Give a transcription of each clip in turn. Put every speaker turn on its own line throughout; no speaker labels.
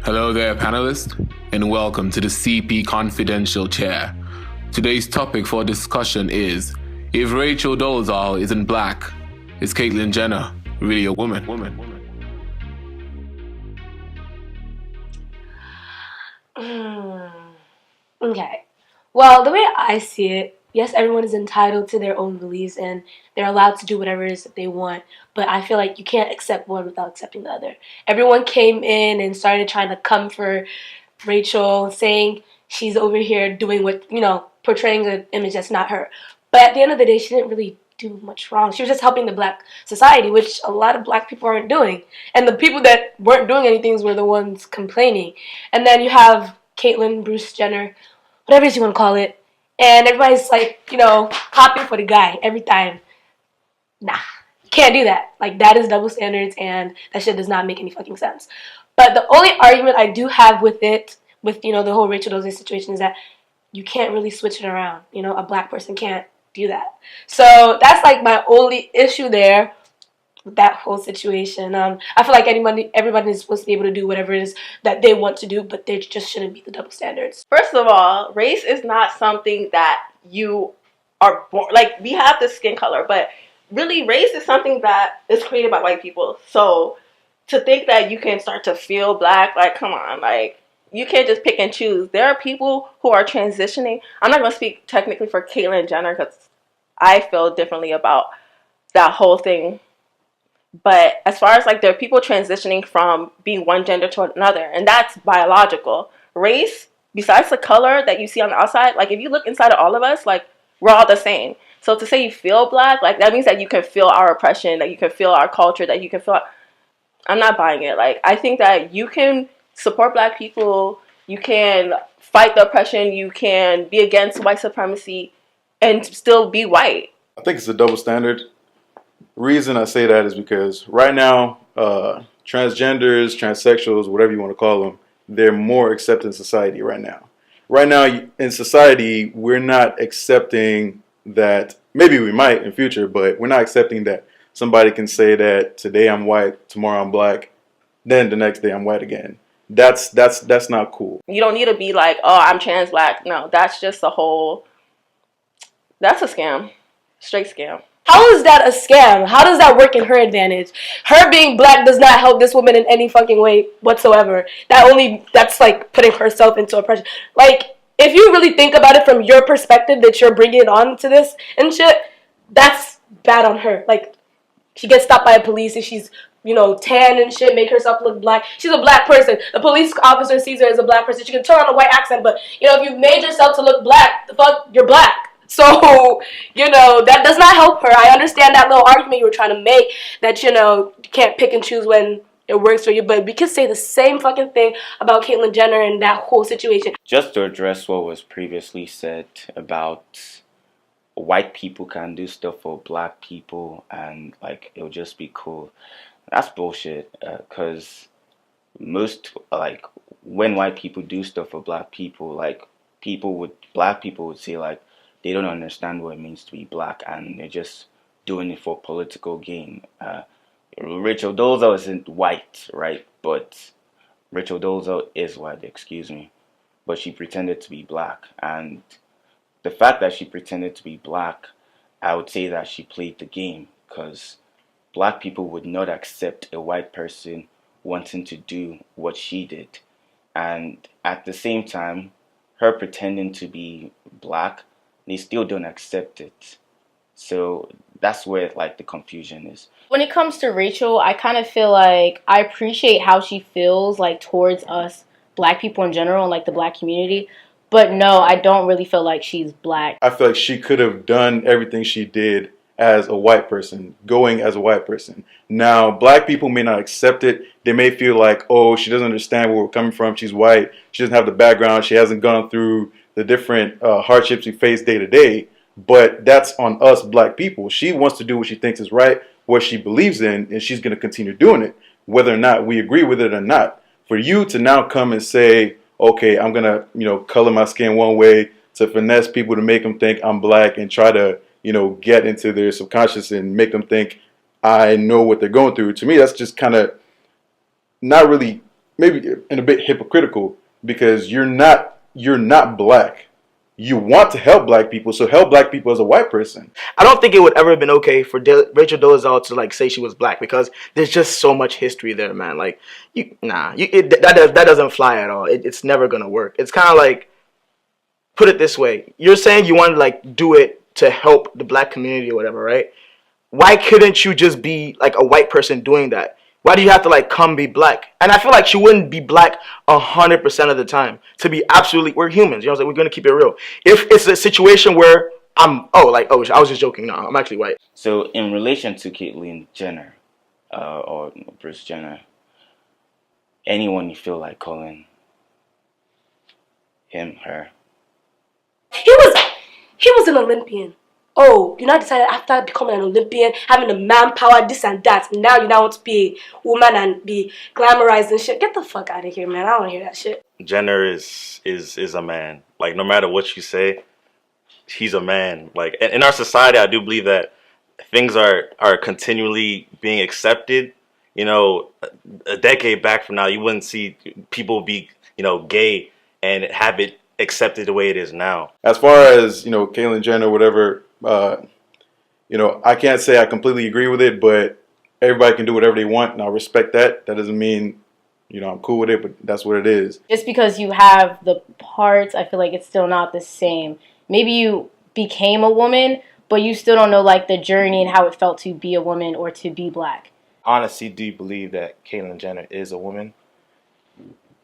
Hello there, panelists, and welcome to the Cpconfidential chair. Today's topic for discussion is, if Rachel Dolezal isn't black, is Caitlyn Jenner really a woman?
Okay. Well, the way I see it, yes, everyone is entitled to their own beliefs and they're allowed to do whatever it is that they want, but I feel like you can't accept one without accepting the other. Everyone came in and started trying to come for Rachel, saying she's over here doing what, portraying an image that's not her. But at the end of the day, she didn't really do much wrong. She was just helping the black society, which a lot of black people aren't doing. And the people that weren't doing anything were the ones complaining. And then you have Caitlyn, Bruce Jenner, whatever you want to call it, and everybody's like, copying for the guy every time. Nah, can't do that. Like, that is double standards, and that shit does not make any fucking sense. But the only argument I do have with it, with, the whole Rachel Dolezal situation, is that you can't really switch it around. A black person can't do that. So that's, like, my only issue there with that whole situation. I feel like everybody is supposed to be able to do whatever it is that they want to do, but there just shouldn't be the double standards.
First of all, race is not something that you are born, like, we have the skin color, but really race is something that is created by white people. So to think that you can start to feel black, like, come on, like, you can't just pick and choose. There are people who are transitioning. I'm not going to speak technically for Caitlyn Jenner because I feel differently about that whole thing. But as far as, like, there are people transitioning from being one gender to another, and that's biological. Race, besides the color that you see on the outside, like, if you look inside of all of us, like, we're all the same. So to say you feel black, like, that means that you can feel our oppression, that you can feel our culture, that you can feel... I'm not buying it. Like, I think that you can support black people, you can fight the oppression, you can be against white supremacy, and still be white.
I think it's a double standard. Reason I say that is because right now, transgenders, transsexuals, whatever you want to call them, they're more accepted in society right now. Right now in society, we're not accepting that, maybe we might in future, but we're not accepting that somebody can say that today I'm white, tomorrow I'm black, then the next day I'm white again. That's not cool.
You don't need to be like, oh, I'm trans black. No, that's just a whole, that's a scam. Straight scam.
How is that a scam? How does that work in her advantage? Her being black does not help this woman in any fucking way whatsoever. That's like putting herself into oppression. Like, if you really think about it from your perspective that you're bringing on to this and shit, that's bad on her. Like, she gets stopped by a police and she's, tan and shit, make herself look black. She's a black person. The police officer sees her as a black person. She can turn on a white accent, but, if you've made yourself to look black, the fuck, you're black. So, that does not help her. I understand that little argument you were trying to make that, you can't pick and choose when it works for you. But we could say the same fucking thing about Caitlyn Jenner and that whole situation.
Just to address what was previously said about white people can do stuff for black people and, like, it'll just be cool. That's bullshit. Because most, like, when white people do stuff for black people, like, black people would say, like, they don't understand what it means to be black, and they're just doing it for political gain. Rachel Dolezal isn't white, right? But Rachel Dolezal is white, excuse me. But she pretended to be black. And the fact that she pretended to be black, I would say that she played the game. Because black people would not accept a white person wanting to do what she did. And at the same time, her pretending to be black, they still don't accept it. So that's where, like, the confusion is.
When it comes to Rachel, I kind of feel like I appreciate how she feels, like, towards us black people in general and, like, the black community. But no, I don't really feel like she's black.
I feel like she could have done everything she did as a white person, going as a white person. Now, black people may not accept it. They may feel like, oh, she doesn't understand where we're coming from. She's white. She doesn't have the background. She hasn't gone through the different hardships we face day to day. But that's on us black people. She wants to do what she thinks is right, what she believes in, and she's going to continue doing it, whether or not we agree with it or not. For you to now come and say, okay, I'm going to, color my skin one way to finesse people to make them think I'm black and try to, get into their subconscious and make them think I know what they're going through. To me, that's just kind of not really maybe and a bit hypocritical because you're not black. You want to help black people, so help black people as a white person.
I don't think it would ever have been okay for Rachel Dolezal to like say she was black because there's just so much history there, man. Like, that doesn't fly at all. It's never gonna work. It's kind of like, put it this way: you're saying you want to like do it to help the black community or whatever, right? Why couldn't you just be like a white person doing that? Why do you have to like come be black? And I feel like she wouldn't be black 100% of the time. To be absolutely, we're humans. You know what I'm saying? We're gonna keep it real. If it's a situation where I was just joking. No, I'm actually white.
So in relation to Caitlyn Jenner, or Bruce Jenner, anyone you feel like calling him, her?
He was an Olympian. Oh, you now decided after becoming an Olympian, having the manpower, this and that, now you now want to be a woman and be glamorized and shit. Get the fuck out of here, man. I don't want to hear that shit.
Jenner is a man. Like, no matter what you say, he's a man. Like, in our society, I do believe that things are continually being accepted. You know, a decade back from now, you wouldn't see people be, gay and have it accepted the way it is now.
As far as, Caitlyn Jenner, whatever, I can't say I completely agree with it, but everybody can do whatever they want, and I respect that. That doesn't mean, I'm cool with it, but that's what it is.
Just because you have the parts, I feel like it's still not the same. Maybe you became a woman, but you still don't know, like, the journey and how it felt to be a woman or to be black.
Honestly, do you believe that Caitlyn Jenner is a woman?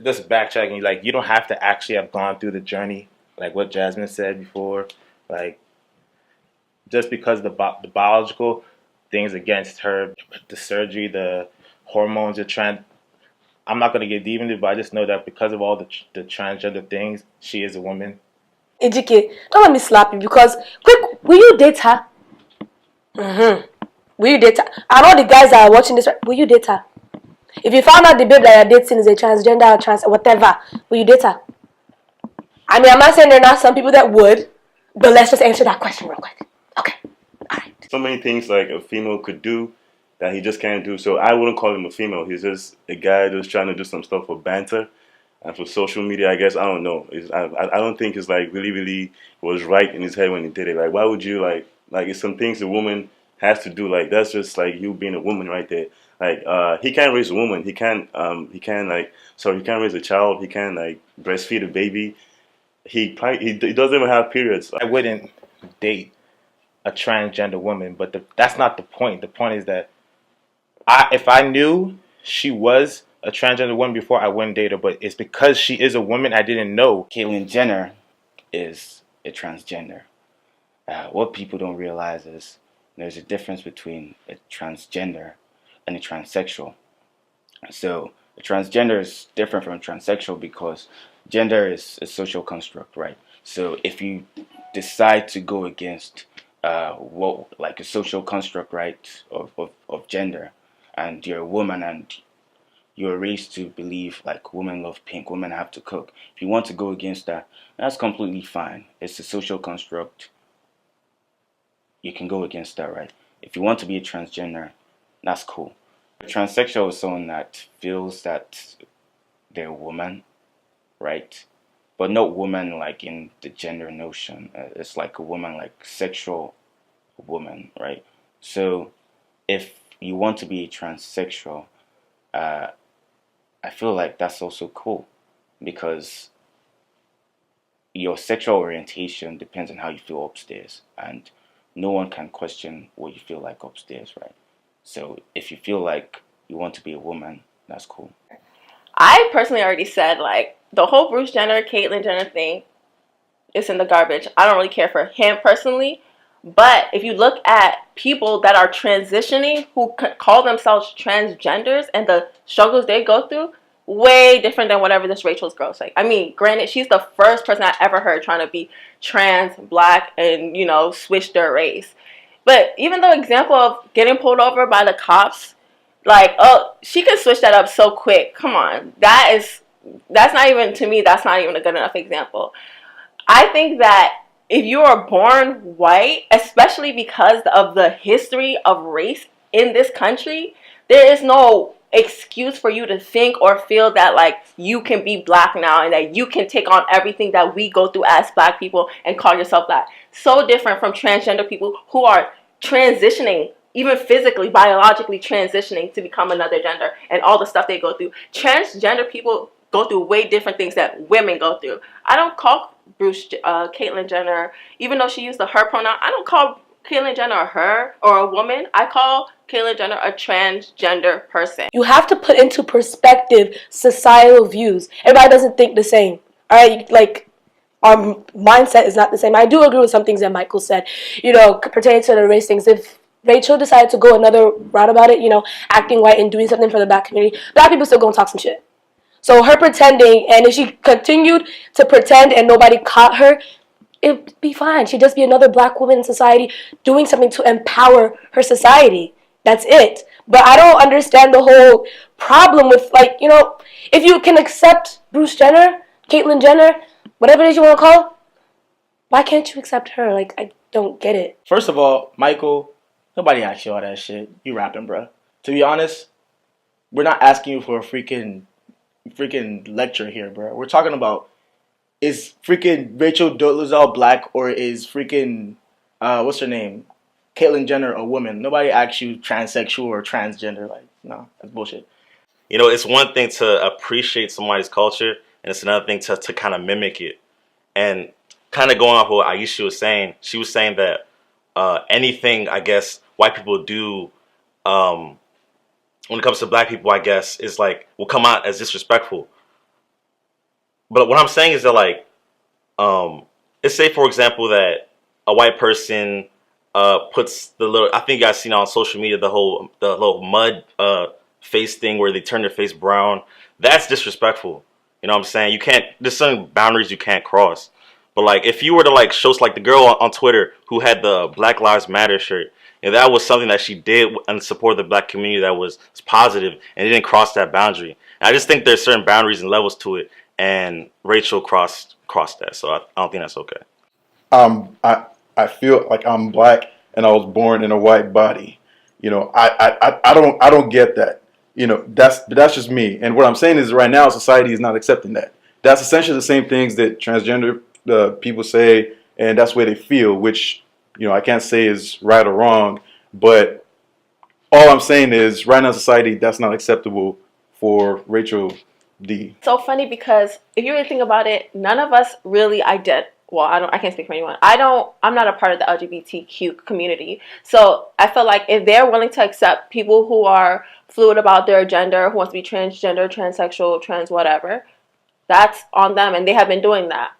Just backtracking, like, you don't have to actually have gone through the journey, like what Jasmine said before. Like, just because the biological things against her, the surgery, the hormones, I'm not going to get deep into it, but I just know that because of all the transgender things, she is a woman.
Ejike, don't let me slap you because, quick, will you date her? Will you date her? And all the guys that are watching this, will you date her? If you found out the babe that you're dating is a transgender or trans whatever, will you date her? I mean, I'm not saying there are not some people that would, but let's just answer that question real quick. Okay. All right.
So many things like a female could do that he just can't do. So I wouldn't call him a female. He's just a guy just trying to do some stuff for banter and for social media, I guess. I don't know. I don't think it's like really was right in his head when he did it. Like, why would you like it's some things a woman has to do. Like, that's just like you being a woman right there. Like, he can't raise a woman. He can't raise a child. He can't like breastfeed a baby. He doesn't even have periods.
I wouldn't date a transgender woman, but that's not the point. The point is that if I knew she was a transgender woman before, I wouldn't date her. But it's because she is a woman I didn't know.
Caitlyn Jenner is a transgender. What people don't realize is there's a difference between a transgender and a transsexual. So a transgender is different from a transsexual because gender is a social construct, right? So if you decide to go against like a social construct, right, of gender, and you're a woman and you're raised to believe like women love pink, women have to cook. If you want to go against that, that's completely fine. It's a social construct. You can go against that, right? If you want to be a transgender, that's cool. A transsexual is someone that feels that they're a woman, right? But not woman like in the gender notion. It's like a woman, like sexual woman, right? So if you want to be a transsexual, I feel like that's also cool because your sexual orientation depends on how you feel upstairs, and no one can question what you feel like upstairs, right? So if you feel like you want to be a woman, that's cool.
I personally already said, like, the whole Bruce Jenner, Caitlyn Jenner thing is in the garbage. I don't really care for him personally. But if you look at people that are transitioning who call themselves transgenders and the struggles they go through, way different than whatever this Rachel's girl's like. I mean, granted, she's the first person I ever heard trying to be trans, black, and, switch their race. But even the example of getting pulled over by the cops, like, oh, she could switch that up so quick. Come on. That's not even, to me, that's not even a good enough example. I think that if you are born white, especially because of the history of race in this country, there is no excuse for you to think or feel that like you can be black now and that you can take on everything that we go through as black people and call yourself black. So different from transgender people who are transitioning, even physically, biologically transitioning to become another gender and all the stuff they go through. Transgender people go through way different things that women go through. I don't call Caitlyn Jenner, even though she used the her pronoun, I don't call Caitlyn Jenner a her or a woman. I call Caitlyn Jenner a transgender person.
You have to put into perspective societal views. Everybody doesn't think the same. All right, like our mindset is not the same. I do agree with some things that Michael said, pertaining to the race things. If Rachel decided to go another route about it, acting white and doing something for the black community, black people still gonna talk some shit. So her pretending, and if she continued to pretend and nobody caught her, it'd be fine. She'd just be another black woman in society doing something to empower her society. That's it. But I don't understand the whole problem with, if you can accept Bruce Jenner, Caitlyn Jenner, whatever it is you want to call her, why can't you accept her? I don't get it.
First of all, Michael, nobody asked you all that shit. You rapping, bro. To be honest, we're not asking you for a freaking lecture here, bro. We're talking about, is freaking Rachel Dolezal black or is freaking what's her name, Caitlyn Jenner, a woman? Nobody asked you transsexual or transgender. No, that's bullshit.
It's one thing to appreciate somebody's culture, and it's another thing to kind of mimic it. And kind of going off what Aisha was saying, she was saying that anything, I guess, white people do when it comes to black people, I guess, is will come out as disrespectful. But what I'm saying is that let's say, for example, that a white person puts the little, I think you guys seen on social media, the little mud face thing where they turn their face brown. That's disrespectful. You know what I'm saying? There's certain boundaries you can't cross. But if you were to show the girl on Twitter who had the Black Lives Matter shirt, and that was something that she did in support of the black community that was positive, and it didn't cross that boundary. And I just think there's certain boundaries and levels to it, and Rachel crossed that, so I don't think that's okay.
I feel like I'm black and I was born in a white body. I don't get that. That's just me. And what I'm saying is right now society is not accepting that. That's essentially the same things that transgender people say, and that's the way they feel, which I can't say is right or wrong, but all I'm saying is right now society, that's not acceptable for Rachel D.
So funny because if you really think about it, none of us really I can't speak for anyone. I'm not a part of the LGBTQ community. So I feel like if they're willing to accept people who are fluid about their gender, who wants to be transgender, transsexual, trans whatever, that's on them, and they have been doing that.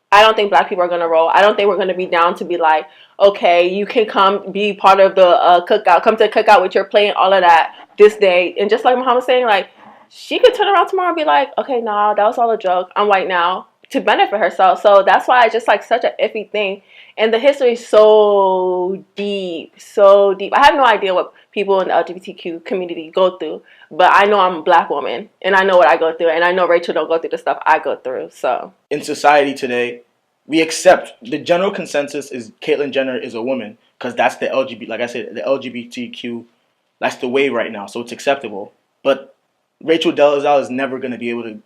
I don't think black people are going to roll. I don't think we're going to be down to be like, okay, you can come be part of the cookout. Come to the cookout with your plate and all of that this day. And just like Muhammad was saying, she could turn around tomorrow and be like, okay, nah, that was all a joke. I'm white now, to benefit herself. So that's why it's just such an iffy thing. And the history is so deep, so deep. I have no idea what people in the LGBTQ community go through, but I know I'm a black woman, and I know what I go through, and I know Rachel don't go through the stuff I go through. So
in society today, we accept the general consensus is Caitlyn Jenner is a woman because that's the LGBT. Like I said, the LGBTQ, that's the way right now, so it's acceptable. But Rachel Dolezal is never going to be able to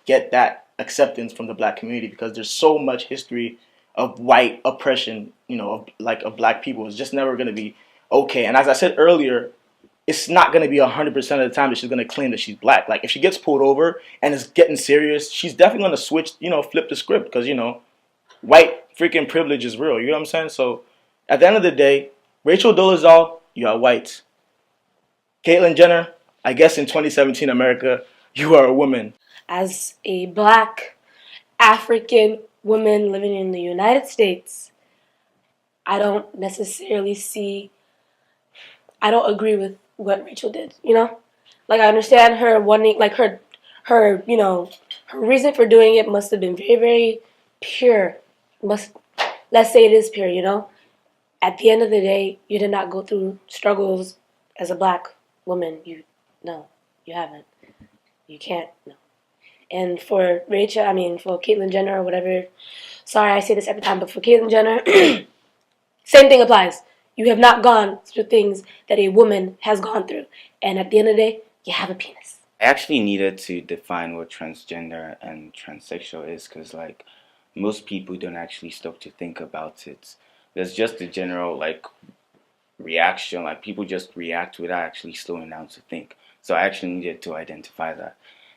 get that acceptance from the black community because there's so much history of white oppression, of black people. It's just never going to be okay. And as I said earlier, it's not going to be 100% of the time that she's going to claim that she's black. If she gets pulled over and is getting serious, she's definitely going to switch, flip the script because, white freaking privilege is real. You know what I'm saying? So at the end of the day, Rachel Dolezal, you are white. Caitlyn Jenner, I guess in 2017 America, you are a woman.
As a black African woman living in the United States, I don't necessarily I don't agree with what Rachel did, I understand her wanting, her reason for doing it must have been very, very pure. Let's say it is pure, At the end of the day, you did not go through struggles as a black woman. You haven't. You can't, no. And for Rachel, for Caitlyn Jenner or whatever, sorry I say this every time, but for Caitlyn Jenner, same thing applies. You have not gone through things that a woman has gone through. And at the end of the day, you have a penis.
I actually needed to define what transgender and transsexual is because, like, most people don't actually stop to think about it. There's just a general, like, reaction. Like, people just react without actually slowing down to think. So I actually needed to identify that.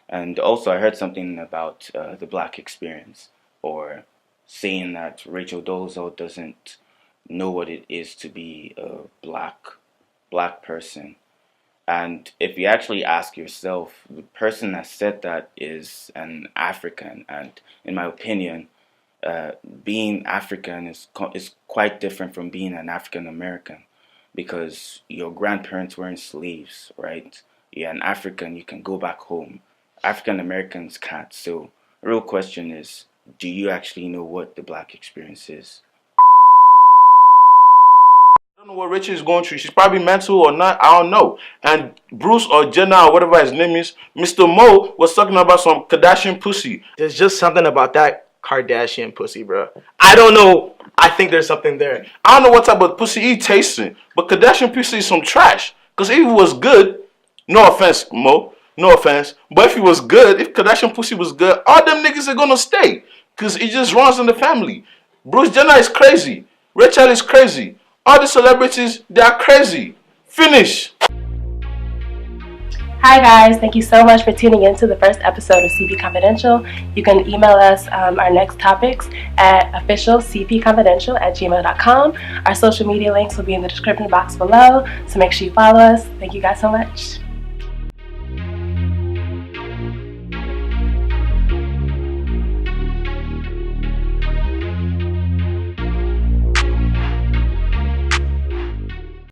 And also, I heard something about the black experience, or saying that Rachel Dolezal doesn't know what it is to be a black person. And if you actually ask yourself, the person that said that is an African. And in my opinion, being African is quite different from being an African American, because your grandparents weren't slaves, right? You're an African, you can go back home. African Americans can't. So the real question is, do you actually know what the black experience is?
I don't know what Rachel is going through. She's probably mental or not. I don't know. And Bruce or Jenna or whatever his name is, Mr. Mo was talking about some Kardashian pussy.
There's just something about that Kardashian pussy, bro. I don't know. I think there's something there.
I don't know what type of pussy he tasting, but Kardashian pussy is some trash. Because if it was good, no offense, Mo, no offense, but if it was good, if Kardashian pussy was good, all them niggas are gonna stay. Because it just runs in the family. Bruce Jenner is crazy. Rachel is crazy. All the celebrities, they are crazy. Finish.
Hi guys, thank you so much for tuning in to the first episode of CP Confidential. You can email us our next topics at officialcpconfidential@gmail.com. Our social media links will be in the description box below, so make sure you follow us. Thank you guys so much.